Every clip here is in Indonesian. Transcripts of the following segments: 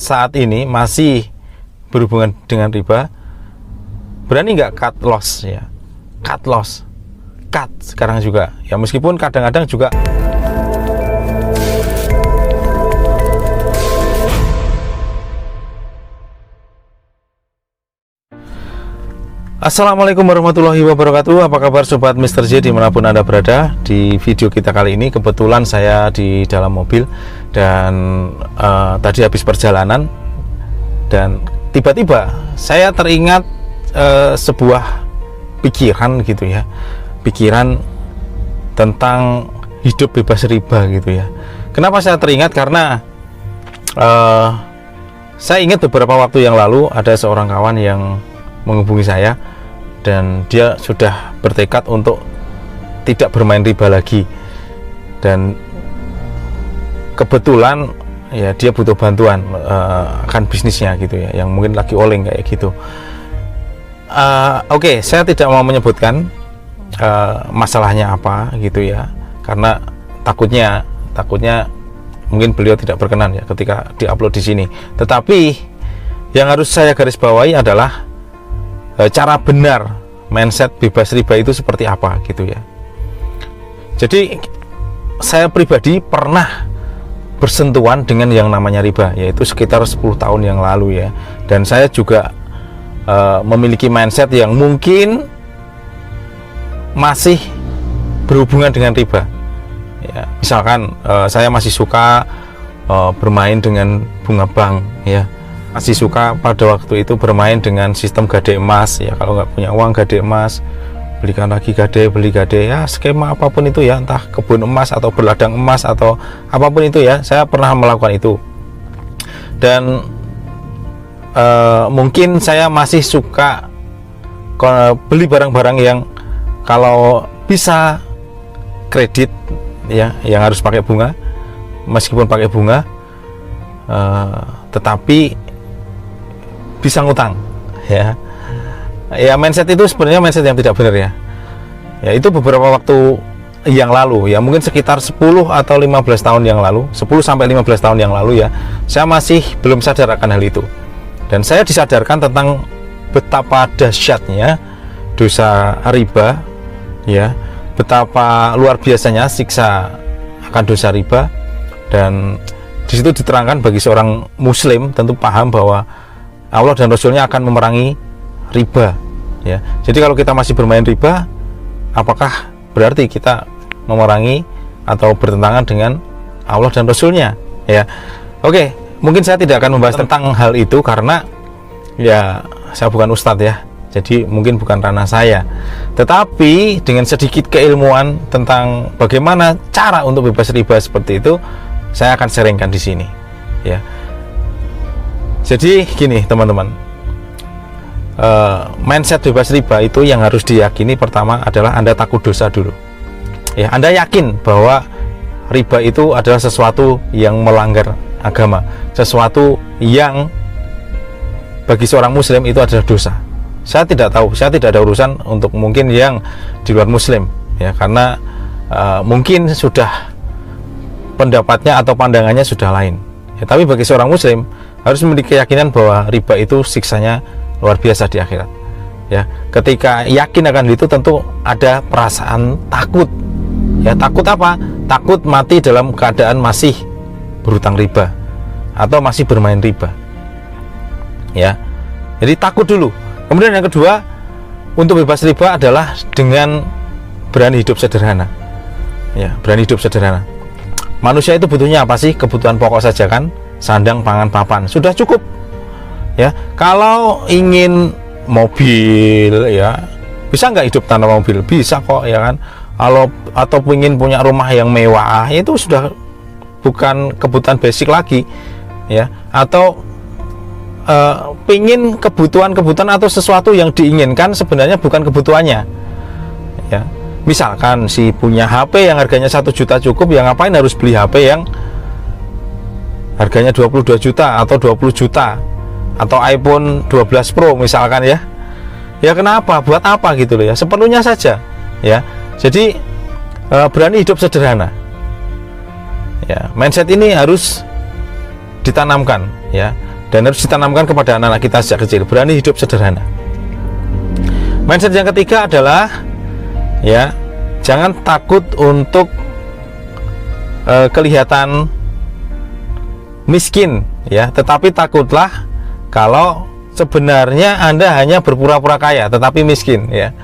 saat ini masih berhubungan dengan riba, berani nggak cut loss ya? Cut loss, cut sekarang juga ya, meskipun kadang-kadang juga Assalamualaikum warahmatullahi wabarakatuh. Apa kabar sobat Mr. J dimanapun Anda berada? Di video kita kali ini kebetulan saya di dalam mobil dan tadi habis perjalanan dan tiba-tiba saya teringat sebuah pikiran gitu ya, pikiran tentang hidup bebas riba gitu ya. Kenapa saya teringat? Karena saya ingat beberapa waktu yang lalu ada seorang kawan yang menghubungi saya dan dia sudah bertekad untuk tidak bermain riba lagi, dan kebetulan ya dia butuh bantuan akan bisnisnya gitu ya, yang mungkin lagi oleng kayak gitu. Oke, saya tidak mau menyebutkan masalahnya apa gitu ya, karena takutnya mungkin beliau tidak berkenan ya ketika diupload di sini. Tetapi yang harus saya garis bawahi adalah cara benar mindset bebas riba itu seperti apa gitu ya. Jadi saya pribadi pernah bersentuhan dengan yang namanya riba, yaitu sekitar 10 tahun yang lalu ya. Dan saya juga memiliki mindset yang mungkin masih berhubungan dengan riba ya. Misalkan saya masih suka bermain dengan bunga bank ya, masih suka pada waktu itu bermain dengan sistem gade emas ya. Kalau nggak punya uang, gade emas, belikan lagi gade, beli gade ya, skema apapun itu ya, entah kebun emas atau berladang emas atau apapun itu ya, saya pernah melakukan itu. Dan mungkin saya masih suka beli barang-barang yang kalau bisa kredit ya, yang harus pakai bunga, meskipun pakai bunga tetapi bisa ngutang ya. Ya, mindset itu sebenarnya mindset yang tidak benar ya. Ya, itu beberapa waktu yang lalu ya, mungkin sekitar 10 atau 15 tahun yang lalu, 10 sampai 15 tahun yang lalu ya, saya masih belum sadar akan hal itu. Dan saya disadarkan tentang betapa dahsyatnya dosa riba ya, betapa luar biasanya siksa akan dosa riba. Dan disitu diterangkan bagi seorang muslim tentu paham bahwa Allah dan Rasulnya akan memerangi riba ya. Jadi kalau kita masih bermain riba, apakah berarti kita memerangi atau bertentangan dengan Allah dan Rasulnya ya? Oke, mungkin saya tidak akan membahas tentang hal itu karena ya saya bukan ustadz ya, jadi mungkin bukan ranah saya. Tetapi dengan sedikit keilmuan tentang bagaimana cara untuk bebas riba seperti itu, saya akan sharingkan di sini ya. Jadi gini teman-teman, mindset bebas riba itu yang harus diyakini pertama adalah Anda takut dosa dulu ya. Anda yakin bahwa riba itu adalah sesuatu yang melanggar agama, sesuatu yang bagi seorang muslim itu adalah dosa. Saya tidak tahu, saya tidak ada urusan untuk mungkin yang di luar muslim ya, karena mungkin sudah pendapatnya atau pandangannya sudah lain ya. Tapi bagi seorang muslim harus memiliki keyakinan bahwa riba itu siksanya luar biasa di akhirat ya. Ketika yakin akan itu tentu ada perasaan takut ya. Takut apa? Takut mati dalam keadaan masih berhutang riba atau masih bermain riba ya. Jadi takut dulu. Kemudian yang kedua, untuk bebas riba adalah dengan berani hidup sederhana ya. Berani hidup sederhana. Manusia itu butuhnya apa sih? Kebutuhan pokok saja kan, sandang, pangan, papan, sudah cukup ya. Kalau ingin mobil ya, bisa nggak hidup tanpa mobil? Bisa kok ya kan. Atau ingin punya rumah yang mewah, itu sudah bukan kebutuhan basic lagi ya. Atau pingin kebutuhan atau sesuatu yang diinginkan sebenarnya bukan kebutuhannya ya. Misalkan si punya HP yang harganya 1 juta cukup, yang ngapain harus beli HP yang harganya 22 juta atau 20 juta atau iPhone 12 Pro misalkan ya. Ya kenapa? Buat apa gitu loh ya. Seperlunya saja ya. Jadi berani hidup sederhana ya. Mindset ini harus ditanamkan ya. dan harus ditanamkan kepada anak-anak kita sejak kecil, berani hidup sederhana. Mindset yang ketiga adalah ya, jangan takut untuk kelihatan miskin ya, tetapi takutlah kalau sebenarnya Anda hanya berpura-pura kaya tetapi miskin ya.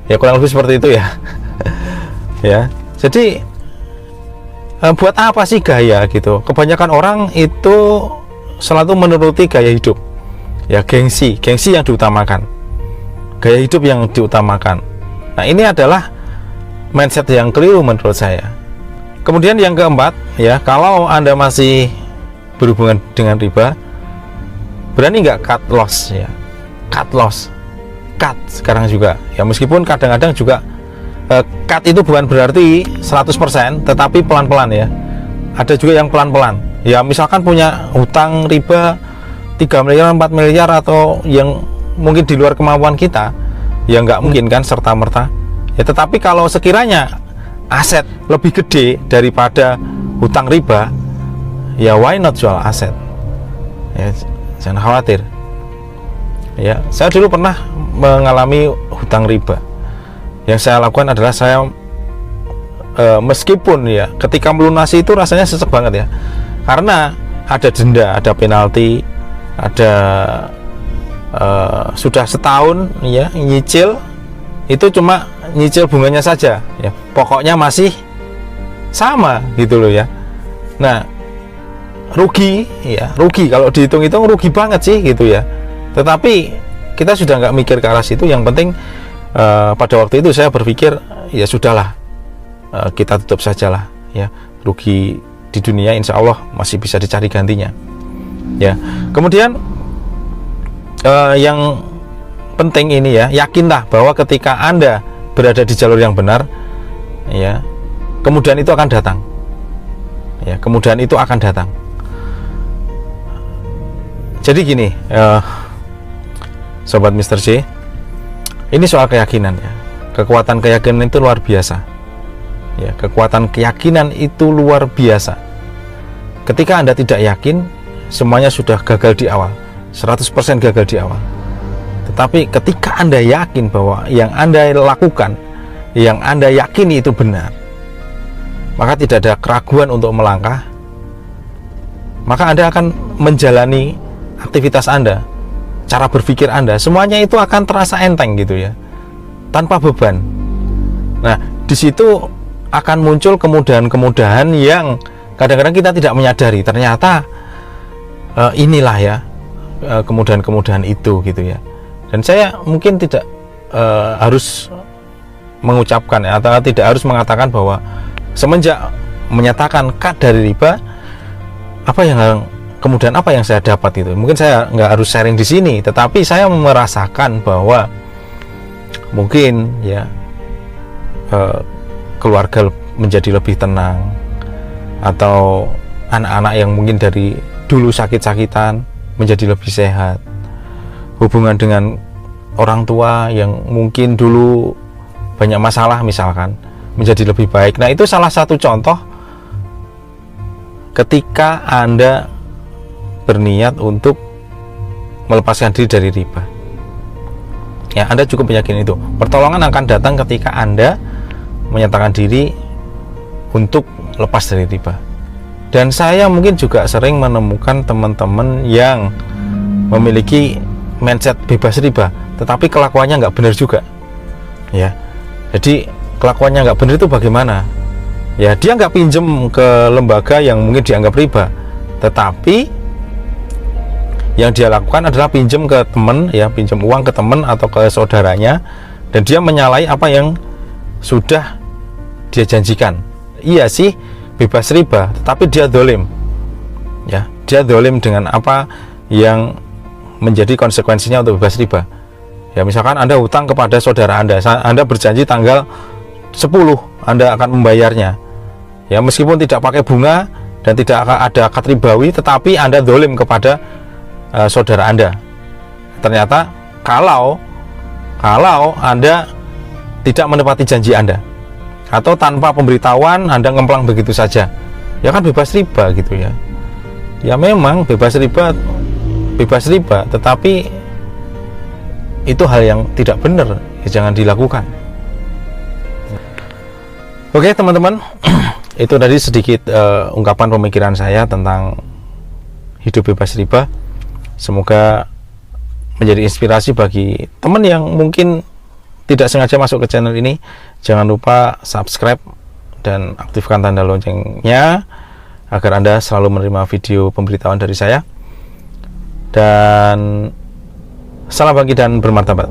Ya kurang lebih seperti itu ya. Ya. Jadi buat apa sih gaya gitu? Kebanyakan orang itu selalu menuruti gaya hidup. Ya, gengsi yang diutamakan. Gaya hidup yang diutamakan. Nah, ini adalah mindset yang keliru menurut saya. Kemudian yang keempat ya, kalau Anda masih berhubungan dengan riba, berani nggak cut loss ya? Cut loss, cut sekarang juga ya, meskipun kadang-kadang juga cut itu bukan berarti 100%, tetapi pelan-pelan ya. Ada juga yang pelan-pelan ya, misalkan punya hutang riba 3 miliar, 4 miliar, atau yang mungkin di luar kemampuan kita, ya nggak mungkin kan serta-merta ya. Tetapi kalau sekiranya aset lebih gede daripada hutang riba, ya why not jual aset ya, jangan khawatir ya. Saya dulu pernah mengalami hutang riba. Yang saya lakukan adalah saya meskipun ya ketika melunasi itu rasanya sesek banget ya, karena ada denda, ada penalti, ada sudah setahun ya nyicil, itu cuma nyicil bunganya saja ya, pokoknya masih sama gitu loh ya. Nah, rugi ya, rugi kalau dihitung-hitung rugi banget sih gitu ya. Tetapi kita sudah nggak mikir ke arah situ. Yang penting pada waktu itu saya berpikir ya sudahlah, kita tutup sajalah ya, rugi di dunia insya Allah masih bisa dicari gantinya ya. Kemudian yang penting ini ya, yakinlah bahwa ketika Anda berada di jalur yang benar ya, kemudian itu akan datang ya, kemudian itu akan datang. Jadi gini Sobat Mr. J, ini soal keyakinan ya. Kekuatan keyakinan itu luar biasa ya, kekuatan keyakinan itu luar biasa. Ketika Anda tidak yakin, semuanya sudah gagal di awal, 100% gagal di awal. Tetapi ketika Anda yakin bahwa yang Anda lakukan, yang Anda yakini itu benar, maka tidak ada keraguan untuk melangkah. Maka Anda akan menjalani aktivitas Anda, cara berpikir Anda, semuanya itu akan terasa enteng gitu ya, tanpa beban. Nah, di situ akan muncul kemudahan-kemudahan yang kadang-kadang kita tidak menyadari. Ternyata inilah ya kemudahan-kemudahan itu gitu ya. Dan saya mungkin tidak harus mengucapkan ya, atau tidak harus mengatakan bahwa semenjak menyatakan cut dari riba, kemudian apa yang saya dapat itu. Mungkin saya nggak harus sharing di sini, tetapi saya merasakan bahwa mungkin ya keluarga menjadi lebih tenang, atau anak-anak yang mungkin dari dulu sakit-sakitan menjadi lebih sehat, hubungan dengan orang tua yang mungkin dulu banyak masalah misalkan menjadi lebih baik. Nah, itu salah satu contoh ketika Anda berniat untuk melepaskan diri dari riba ya. Anda cukup yakin itu pertolongan akan datang ketika Anda menyatakan diri untuk lepas dari riba. Dan saya mungkin juga sering menemukan teman-teman yang memiliki mindset bebas riba, tetapi kelakuannya nggak benar juga ya. Jadi kelakuannya nggak benar itu bagaimana ya? Dia nggak pinjem ke lembaga yang mungkin dianggap riba, tetapi yang dia lakukan adalah pinjem ke teman ya, pinjem uang ke teman atau ke saudaranya, dan dia menyalahi apa yang sudah dia janjikan. Iya sih bebas riba, tetapi dia dolim ya, dia dolim dengan apa yang menjadi konsekuensinya untuk bebas riba ya. Misalkan Anda hutang kepada saudara Anda berjanji tanggal 10 Anda akan membayarnya ya, meskipun tidak pakai bunga dan tidak ada akad ribawi, tetapi Anda dolim kepada saudara Anda. Ternyata kalau Anda tidak menepati janji Anda, atau tanpa pemberitahuan Anda ngemplang begitu saja, ya kan bebas riba gitu ya. Ya memang bebas riba bebas riba, tetapi itu hal yang tidak benar, ya jangan dilakukan. Oke teman-teman, itu tadi sedikit ungkapan pemikiran saya tentang hidup bebas riba. Semoga menjadi inspirasi bagi teman yang mungkin tidak sengaja masuk ke channel ini. Jangan lupa subscribe dan aktifkan tanda loncengnya agar Anda selalu menerima video pemberitahuan dari saya. Dan salam bagi dan bermartabat.